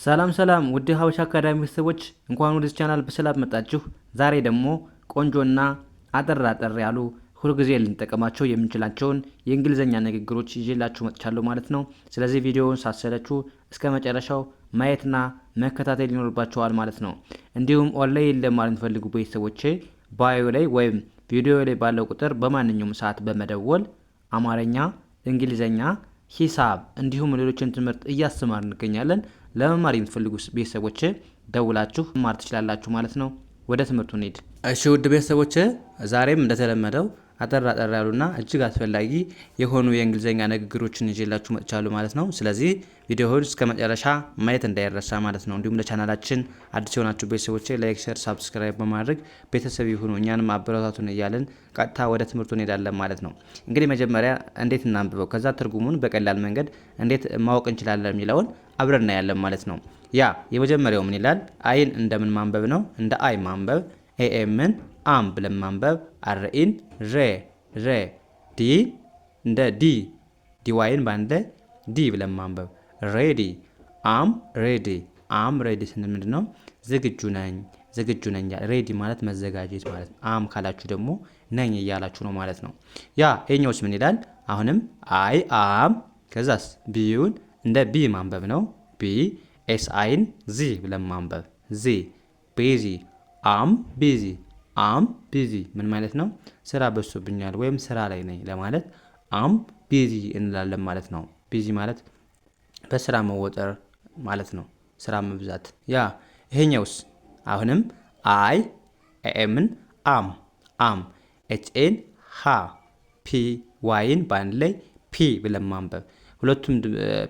ሰላም ሰላም ውድ ሀበሻ አካዳሚ ቤተሰቦች እንኳን ወደ ቻናል በሰላም መጣችሁ። ዛሬ ደግሞ ቆንጆና አጠር ያሉ ሁልጊዜ ልንጠቀማቸው የምንችላቸውን የእንግሊዘኛ ንግግሮች ይዤላችሁ መጥቻለሁ ማለት ነው። ስለዚህ ቪዲዮውን ሳትሰለቹ እስከ መጨረሻው ማየትና መከታተል ይኖርባችኋል ማለት ነው። እንዲሁም ኦንላይን ለማለት የምትፈልጉ ቤተሰቦቼ ባዮ ላይ ወይም ቪዲዮ ላይ ባለው ቁጥር በማንኛውም ሰዓት በመደወል አማርኛ፣ እንግሊዘኛ፣ ሂሳብ እንዲሁም ሌሎችን ትምህርት እያስተማርን እንገኛለን። ለመማር የምትፈልጉ ቤተሰቦች ደውላችሁ መማር ትችላላችሁ ማለት ነው። ወደ ትምህርቱ እንሂድ። እሺ ውድ ቤተሰቦች ዛሬም እንደተለመደው አጠር ያሉና እጅግ አስፈላጊ የሆኑ የእንግሊዘኛ ንግግሮችን ይዤላችሁ መጥቻለሁ ማለት ነው። ስለዚህ ቪዲዮውን እስከ መጨረሻ ማየት እንዳይረሳ ማለት ነው። እንዲሁም ለቻናላችን አዲስ የሆናችሁ ቤተሰቦች ላይክ፣ ሼር፣ ሰብስክራይብ በማድረግ ቤተሰብ ይሁኑ፣ እኛንም አበረታቱን እያልን ቀጥታ ወደ ትምህርቱ እንሄዳለን ማለት ነው። እንግዲህ መጀመሪያ እንዴት እናንብበው፣ ከዛ ትርጉሙን በቀላል መንገድ እንዴት ማወቅ እንችላለን የሚለውን አብረን እናያለን ማለት ነው። ያ የመጀመሪያው ምን ይላል? አይን እንደምን ማንበብ ነው? እንደ አይ ማንበብ። ኤኤምን አም ብለን ማንበብ። አርኢን ሬ ዲ እንደ ዲዋይን ባንደ ዲ ብለን ማንበብ። ሬዲ አም ሬዲ ስንል ምንድን ነው? ዝግጁ ነኝ። ሬዲ ማለት መዘጋጀት ማለት ነው። አም ካላችሁ ደግሞ ነኝ እያላችሁ ነው ማለት ነው። ያ ይሄኛውስ ምን ይላል? አሁንም አይ አም ከዛስ ቢዩን እንደ ቢ ማንበብ ነው። ቢ ኤስ አይን ዚ ብለን ማንበብ። ዚ ቢዚ አም ቢዚ ምን ማለት ነው? ስራ በዝቶብኛል ወይም ስራ ላይ ነኝ ለማለት አም ቢዚ እንላለን ማለት ነው። ቢዚ ማለት በስራ መወጠር ማለት ነው። ስራ መብዛት። ያ ይሄኛውስ አሁንም አይ ኤምን አም ኤችኤን ሃ ፒ ዋይን በአንድ ላይ ፒ ብለን ማንበብ። ሁለቱም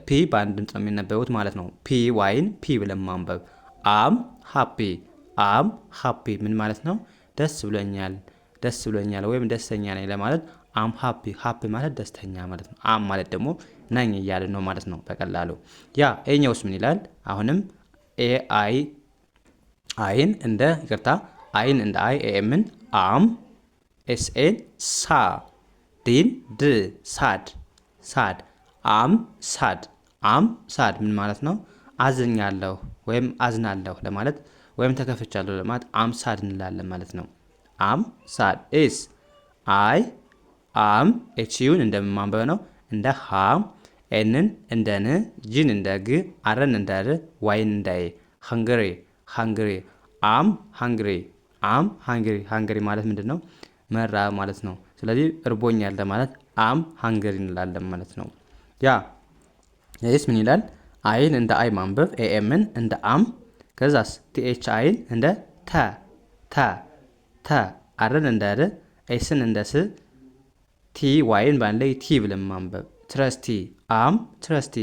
ፒ በአንድ ድምጽ የሚነበቡት ማለት ነው። ፒ ዋይን ፒ ብለን ማንበብ። አም ሃፒ ምን ማለት ነው? ደስ ብሎኛል ወይም ደስተኛ ነኝ ለማለት አም ሃፒ ማለት ደስተኛ ማለት ነው። አም ማለት ደግሞ ነኝ እያልን ነው ማለት ነው በቀላሉ። ያ ይሄኛውስ ምን ይላል? አሁንም አይን እንደ አይ ኤምን አም ኤስኤን ሳ ዲን ድ ሳድ አም ሳድ ምን ማለት ነው? አዝኛለሁ ወይም አዝናለሁ ለማለት ወይም ተከፍቻለሁ ለማለት አም ሳድ እንላለን ማለት ነው። አም ሳድ ኢስ አይ አም ኤችዩን እንደማንበብ ነው። እንደ ሃም ኤንን እንደ ን ጂን እንደ ግ አረን እንደ ር ዋይን እንደ ኤ ሃንግሪ አም ሃንግሪ ማለት ምንድን ነው? መራብ ማለት ነው። ስለዚህ እርቦኛል ለማለት አም ሃንግሪ እንላለን ማለት ነው። ያ ይህስ ምን ይላል? አይን እንደ አይ ማንበብ። ኤኤምን እንደ አም ከዛስ ቲኤች አይን እንደ ተ አረን እንደ ር ኤስን እንደ ስ ቲ ዋይን በአንድ ላይ ቲ ብለን ማንበብ። ትረስቲ አም ትረስቲ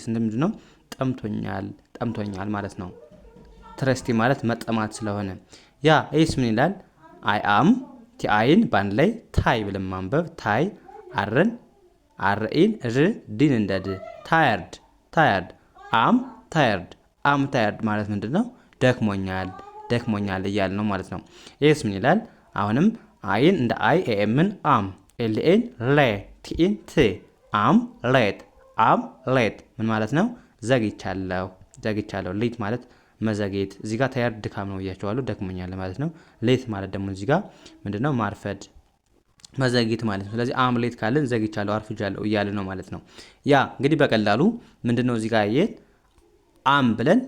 ስንል ምንድን ነው? ጠምቶኛል ማለት ነው። ትረስቲ ማለት መጠማት ስለሆነ። ያ ይህስ ምን ይላል? አይ አም ቲ አይን በአንድ ላይ ታይ ብለን ማንበብ። ታይ አረን አርኢን ር ዲን እንደ ድ ታየርድ አም ታየርድ ማለት ምንድን ነው? ደክሞኛል እያል ነው ማለት ነው። ይህስ ምን ይላል? አሁንም አይን እንደ አይ ኤኤምን አም ኤልኤን ሌ ቲኢን ት አም ሌት ምን ማለት ነው? ዘግቻለሁ። ሌት ማለት መዘግየት። እዚህ ጋር ታየርድ ድካም ነው ብያቸዋለሁ። ደክሞኛል ማለት ነው። ሌት ማለት ደግሞ እዚህ ጋር ምንድነው? ማርፈድ መዘግየት ማለት ነው። ስለዚህ አም ሌት ካልን ዘግቻለሁ አርፍጃለሁ እያለ ነው ማለት ነው። ያ እንግዲህ በቀላሉ ምንድነው እዚህ ጋር አም ብለን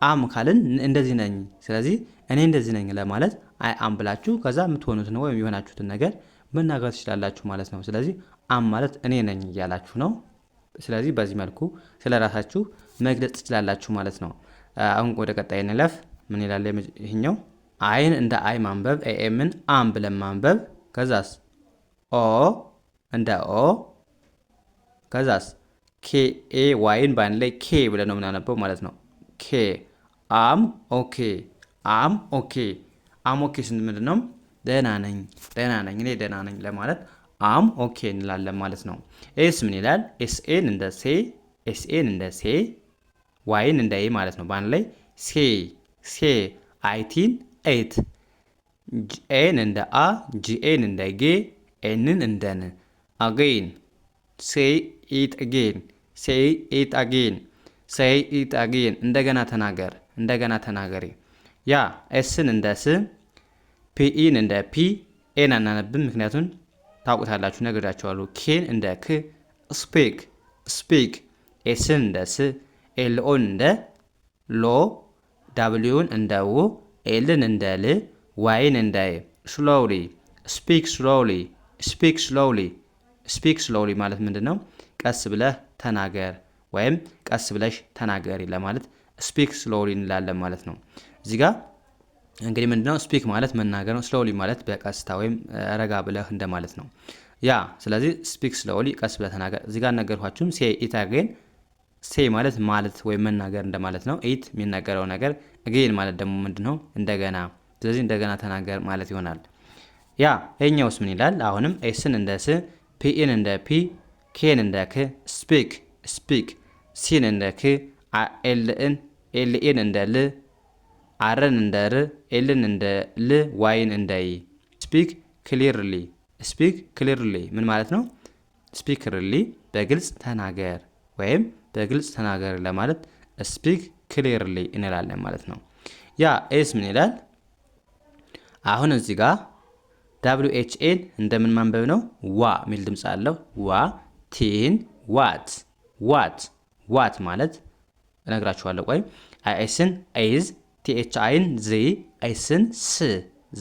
አም ካልን እንደዚህ ነኝ፣ ስለዚህ እኔ እንደዚህ ነኝ ለማለት አይ አም ብላችሁ ከዛ የምትሆኑትን ወይም የሆናችሁትን ነገር መናገር ትችላላችሁ ማለት ነው። ስለዚህ አም ማለት እኔ ነኝ እያላችሁ ነው። ስለዚህ በዚህ መልኩ ስለ ራሳችሁ መግለጽ ትችላላችሁ ማለት ነው። አሁን ወደ ቀጣይ እንለፍ። ምን ይላል ይሄኛው? አይን እንደ አይ ማንበብ። ኤኤምን አም ብለን ማንበብ። ከዛስ ኦ እንደ ኦ ከዛስ ኬ ኤ ዋይን በአንድ ላይ ኬ ብለን ነው የምናነበው ማለት ነው። ኬ አም ኦኬ ስንት ምንድን ነው? ደህና ነኝ እኔ ደህና ነኝ ለማለት አም ኦኬ እንላለን ማለት ነው። ኤስ ምን ይላል? ኤስኤን እንደ ሴ ዋይን እንደ ኤ ማለት ነው። በአንድ ላይ ሴ አይቲን ኤት ኤን እንደ አ ጂኤን እንደ ጌ ኤንን እንደ ን አጌን ሴይ ኢት አጌን say it again እንደገና ተናገር እንደገና ተናገሪ። ያ ኤስን እንደ ስ ፒኢን እንደ ፒ ኤን አናነብም ምክንያቱም ታውቁታላችሁ ነግራችኋለሁ። ኬን እንደ ክ ስፒክ ስፒክ ኤስን እንደ ስ ኤልኦን እንደ ሎ ዳብሊውን እንደ ው ኤልን እንደ ል ዋይን እንደ ስሎውሊ ስፒክ ስሎውሊ ስፒክ ስሎውሊ ስፒክ ስሎውሊ ማለት ምንድነው? ቀስ ብለህ ተናገር ወይም ቀስ ብለሽ ተናገሪ ለማለት ስፒክ ስሎውሊ እንላለን ማለት ነው። እዚህ ጋር እንግዲህ ምንድነው ስፒክ ማለት መናገር ነው። ስሎውሊ ማለት በቀስታ ወይም ረጋ ብለህ እንደማለት ነው። ያ ስለዚህ ስፒክ ስሎውሊ ቀስ ብለህ ተናገር። እዚህ ጋር ነገርኳችሁም ሴይ ኢት አጌን ሴይ ማለት ወይም መናገር እንደማለት ነው። ኢት የሚናገረው ነገር አጌን ማለት ደግሞ ምንድነው? እንደገና። ስለዚህ እንደገና ተናገር ማለት ይሆናል። ያ ይሄኛውስ ምን ይላል? አሁንም ኤስን እንደ ስ ፒኢን እንደ ፒ ኬን እንደ ክ ስፒክ ስፒክ ሲን እንደ ክ ኤልኢን እንደ ል አርን እንደ ር ኤልን እንደ ል ዋይን እንደ ይ ስፒክ ክሊርሊ ስፒክ ክሊርሊ ምን ማለት ነው? ስፒክ ክሊርሊ በግልጽ ተናገር ወይም በግልጽ ተናገር ለማለት ስፒክ ክሊርሊ እንላለን ማለት ነው። ያ ኤስ ምን ይላል? አሁን እዚህ ጋር WHN እንደምን ማንበብ ነው? ዋ ሚል ድምጽ አለው። ዋ ቲን ዋት ዋት ዋት ማለት እነግራችኋለሁ። ቆይ አይስን አይዝ THIን ዚ አይስን ስ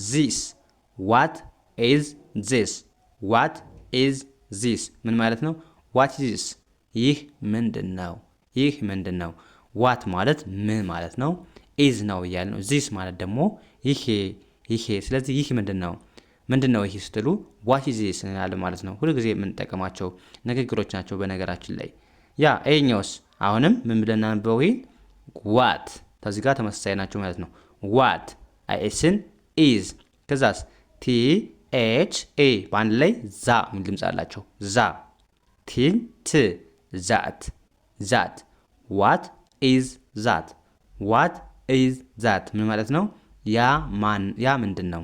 ዚስ ዋት ኢዝ ዚስ ዋት ኢዝ ዚስ ምን ማለት ነው? ዋት ኢዝ ዚስ ይህ ምንድን ነው? ይህ ምንድን ነው? ዋት ማለት ምን ማለት ነው? ኢዝ ነው እያለ ነው። ዚስ ማለት ደግሞ ይሄ ስለዚህ ይህ ምንድን ነው? ምንድን ነው ይህ ስትሉ ዋት ኢዝ ዚስ እንላለን ማለት ነው። ሁሉ ጊዜ የምንጠቀማቸው ንግግሮች ናቸው በነገራችን ላይ። ያ ይሄኛውስ አሁንም ምን ብለን እናንበው? ዋት ከዚህ ጋር ተመሳሳይ ናቸው ማለት ነው። ዋት አይስን ኢዝ ከዛስ THA በአንድ ላይ ዛ ምን ድምጽ አላቸው። ዛ ቲን ት ዛት ዛት ዋት ኢዝ ዛት ዋት ኢዝ ዛት ምን ማለት ነው? ያ ምንድን ነው?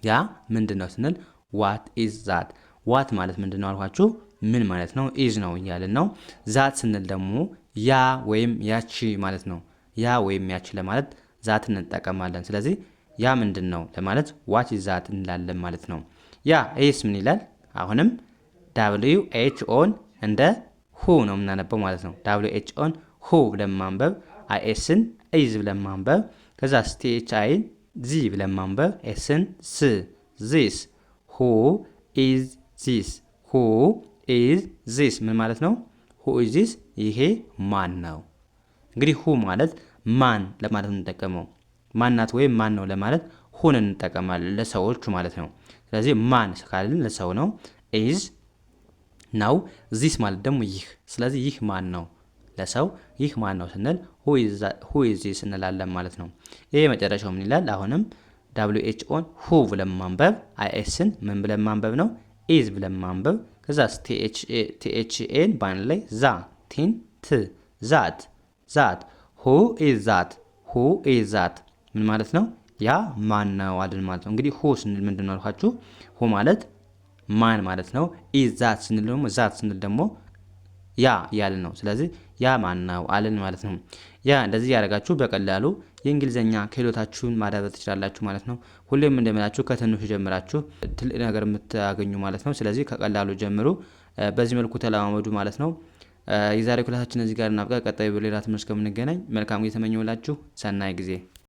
ያ ምንድን ነው ስንል ዋት ኢዝ ዛት ዋት ማለት ምንድን ነው አልኳችሁ። ምን ማለት ነው? ኢዝ ነው እያልን ነው። ዛት ስንል ደግሞ ያ ወይም ያቺ ማለት ነው። ያ ወይም ያቺ ለማለት ዛት እንጠቀማለን። ስለዚህ ያ ምንድን ነው ለማለት ዋት ኢዝ ዛት እንላለን ማለት ነው። ያ ኤስ ምን ይላል? አሁንም WHOን እንደ ሁ ነው የምናነበው ማለት ነው። WHOን ሁ ብለን ማንበብ፣ አይኤስን ኢዝ ብለን ማንበብ፣ ከዛ THIን ዚ ብለን ማንበብ፣ ኤስን ስ ዚስ ሁ ኢዝ ዚስ ሁ ኢዝ ዚስ ምን ማለት ነው? ሁ ኢዝ ዚስ ይሄ ማን ነው? እንግዲህ ሁ ማለት ማን ለማለት እንጠቀመው። ማናት ወይም ማን ነው ለማለት ሁን እንጠቀማለን ለሰዎች ማለት ነው። ስለዚህ ማን ካልን ለሰው ነው። ኢዝ ነው። ዚስ ማለት ደግሞ ይህ። ስለዚህ ይህ ማን ነው ለሰው ይህ ማን ነው ስንል ሁ ኢዝ ዚስ እንላለን ማለት ነው። ይሄ መጨረሻው ምን ይላል? አሁንም WHOን ሁ ብለን ማንበብ፣ አይኤስን ምን ብለን ማንበብ ነው? ኢዝ ብለን ማንበብ፣ ከዛ THAን በአንድ ላይ ዛ ቲን ት ዛት ዛት ሁ ኢዝ ዛት ሁ ኢዝ ዛት ምን ማለት ነው? ያ ማን ነው አይደል ማለት ነው። እንግዲህ ሁ ስንል ምንድን ነው አልኳችሁ? ሁ ማለት ማን ማለት ነው። ኢዝ ዛት ስንል ደግሞ ዛት ስንል ደግሞ ያ ያልን ነው። ስለዚህ ያ ማን ነው አለን ማለት ነው። ያ እንደዚህ ያደርጋችሁ በቀላሉ የእንግሊዘኛ ክህሎታችሁን ማዳበር ትችላላችሁ ማለት ነው። ሁሌም እንደምላችሁ ከትንሹ ጀምራችሁ ትልቅ ነገር የምታገኙ ማለት ነው። ስለዚህ ከቀላሉ ጀምሩ። በዚህ መልኩ ተለማመዱ ማለት ነው። የዛሬ ክላሳችን እዚህ ጋር እናብቃ። ቀጣይ በሌላ ትምህርት እስከምንገናኝ መልካም ጊዜ ተመኘሁላችሁ። ሰናይ ጊዜ